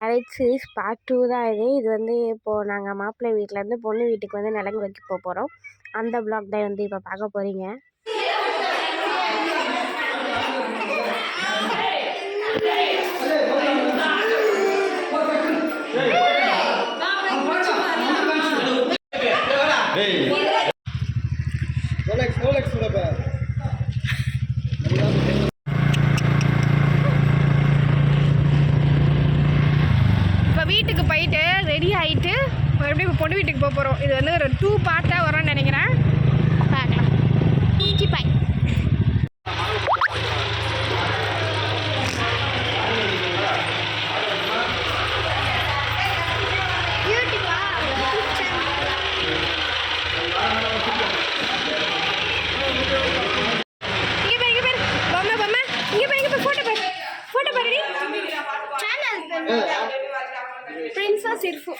Marriage series part 2 தான் இது. இது வந்து இப்போது நாங்கள் மாப்பிள்ளை வீட்டிலேருந்து பொண்ணு வீட்டுக்கு வந்து நலங்கு வைக்க போகிறோம். அந்த ப்ளாக் தான் வந்து இப்போ பார்க்க போகிறீங்க. வீட்டுக்கு போயிட்டு ரெடி ஆகிட்டு மறுபடியும் பொண்ணு வீட்டுக்கு போக போகிறோம். இது வந்து ஒரு 2 பார்ட்டாக வரும்னு நினைக்கிறேன். பார்க்கலாம். பாய். சிர்ஃபு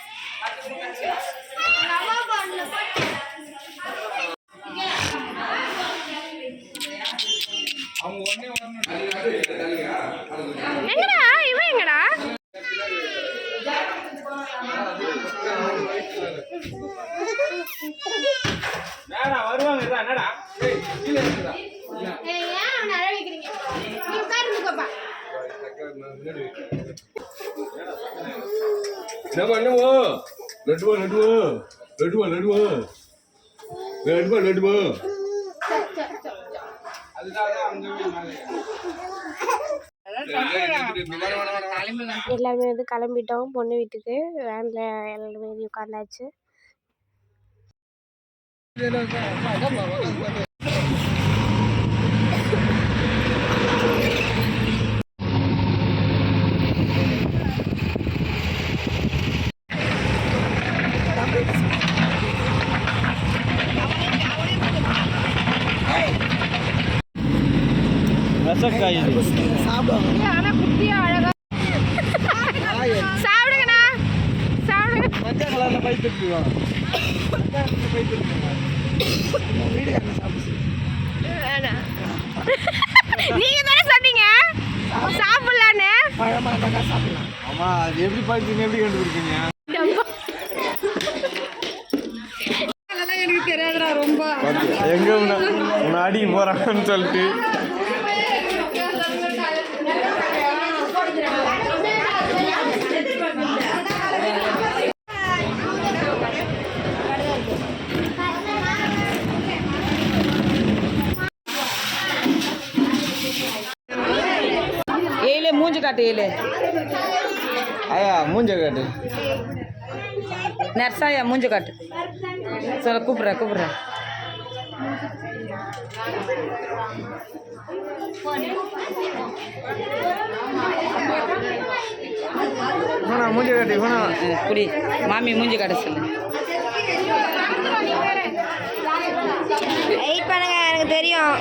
எங்கடா இவன் எங்கடா வருவாங்க என்னடா என்னவோ லட்டுவா எல்லாருமே வந்து கிளம்பிட்டோம் பொண்ணு வீட்டுக்கு. வேன்ல எல்லாருமே உட்காந்தாச்சு. சாப்பிடுங்கண்ணா சாப்பிடுங்க. மஞ்சள் கலர்ல பைப் எடுத்துக்கலாம். நீங்க தானே சொன்னீங்க சாப்பிடலான்னு. ஆமா அது எப்படி பாத்தீங்க எப்படி கண்டுபிடிச்சீங்க? எனக்கு தெரியாதுடா ரொம்ப. எங்க முன்னாடி போறான்னு சொல்லிட்டு மூஞ்ச காட்டு ஏழு ஆயா மூஞ்ச காட்டு நர்சாயா மூஞ்ச காட்டு சொல்ல கூப்பிட்றேன் மூஞ்ச காட்டு குடி மாமி மூஞ்சி காட்ட சொல்லு. வெயிட் பண்ணுங்க எனக்கு தெரியும்.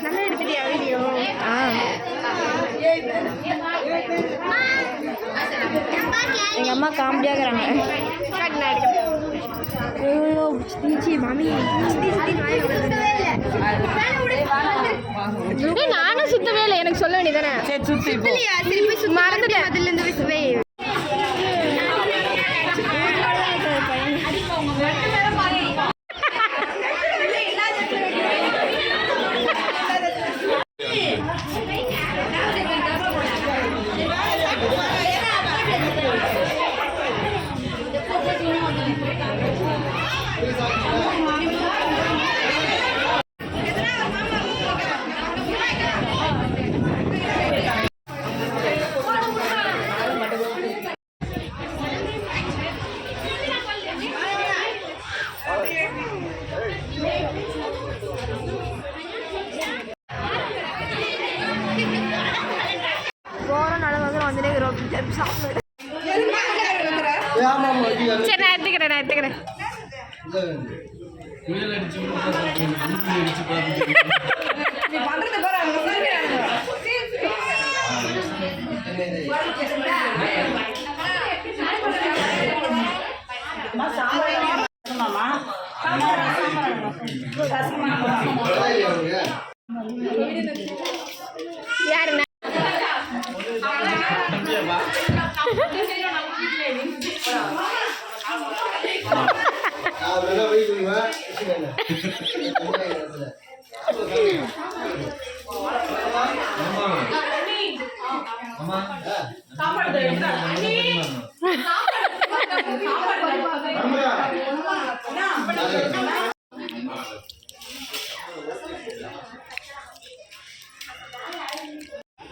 நல்லா எடுத்துட்டியா வீடியோ? எங்கள் அம்மா காமெடியாகிறாங்க. நானும் சுத்தவே இல்லை. எனக்கு சொல்ல வேண்டியதானே மறந்துட்டேன். அதுல இருந்து சுவை சரி நான் எடுத்துக்கிறேன். மாமா யாருண்ணா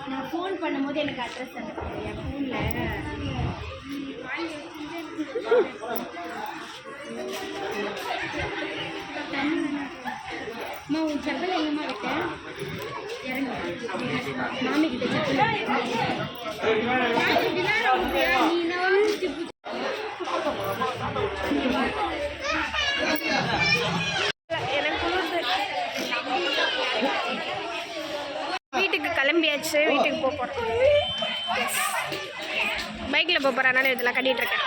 நான் ஃபோன் பண்ணும்போது எனக்கு அட்ரஸ் அனுப்புங்க என் ஃபோனில். அம்மா உன் செப்பல் எங்கம்மா விட்டேன்? இறங்க மாமி கிட்ட செப்பல் நீ வீட்டுக்கு கிளம்பியாச்சு. வீட்டுக்கு போக போகிறோம். பைக்கில் போக போகிறேன். அதனால இதெல்லாம் கட்டிகிட்டு இருக்கேன்.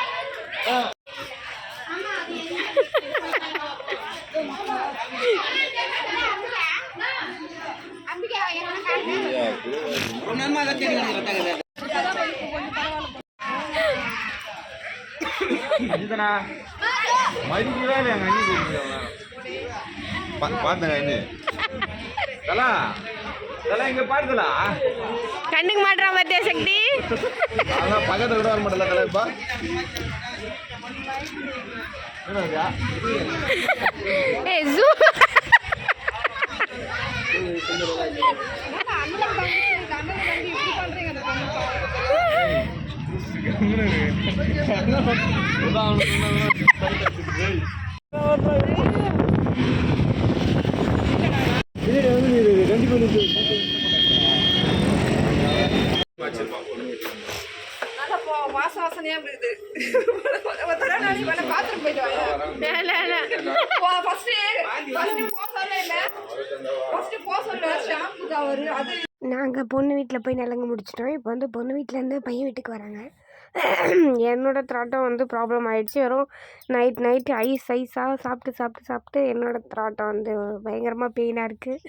மதிக்கவே இல்லை எங்கள் அண்ணி பார்த்தேங்க அண்ணி தலா இதெல்லாம் இங்கே பாருங்களா கண்டுக்க மாட்டேறான் பார்த்தியா சக்தி? அதான் பக்கத்தில் கூட வர மாட்டேல தலை இப்போ ஜூ நாங்கள் பொண்ணு வீட்டில் போய் நலங்கு முடிச்சிட்டோம். இப்போ வந்து பொண்ணு வீட்டிலேருந்து பையன் வீட்டுக்கு வராங்க. என்னோடய த்ராட்டம் வந்து ப்ராப்ளம் ஆகிடுச்சு. வெறும் நைட்டு ஐஸாக சாப்பிட்டு என்னோடய த்ராட்டம் வந்து பயங்கரமாக பெயினாக இருக்குது.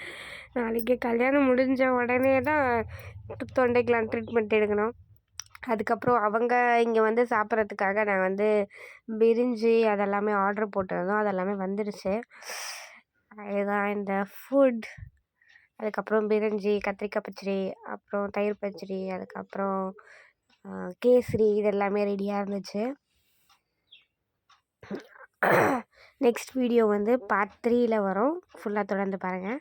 நாளைக்கு கல்யாணம் முடிஞ்ச உடனே தான் தொண்டைக்கெலாம் ட்ரீட்மெண்ட் எடுக்கணும். அதுக்கப்புறம் அவங்க இங்கே வந்து சாப்பிட்றதுக்காக நான் வந்து பிரிஞ்சி அதெல்லாமே ஆர்டர் போட்டிருந்தோம். அதெல்லாமே வந்துடுச்சு. இதுதான் இந்த ஃபுட். அதுக்கப்புறம் பிரிஞ்சி, கத்திரிக்காய் பச்சடி, அப்புறம் தயிர் பச்சடி, அதுக்கப்புறம் கேசரி, இது எல்லாமே ரெடியாக இருந்துச்சு. நெக்ஸ்ட் வீடியோ வந்து பார்ட் 3ல் வரும். ஃபுல்லாக தொடர்ந்து பாருங்கள்.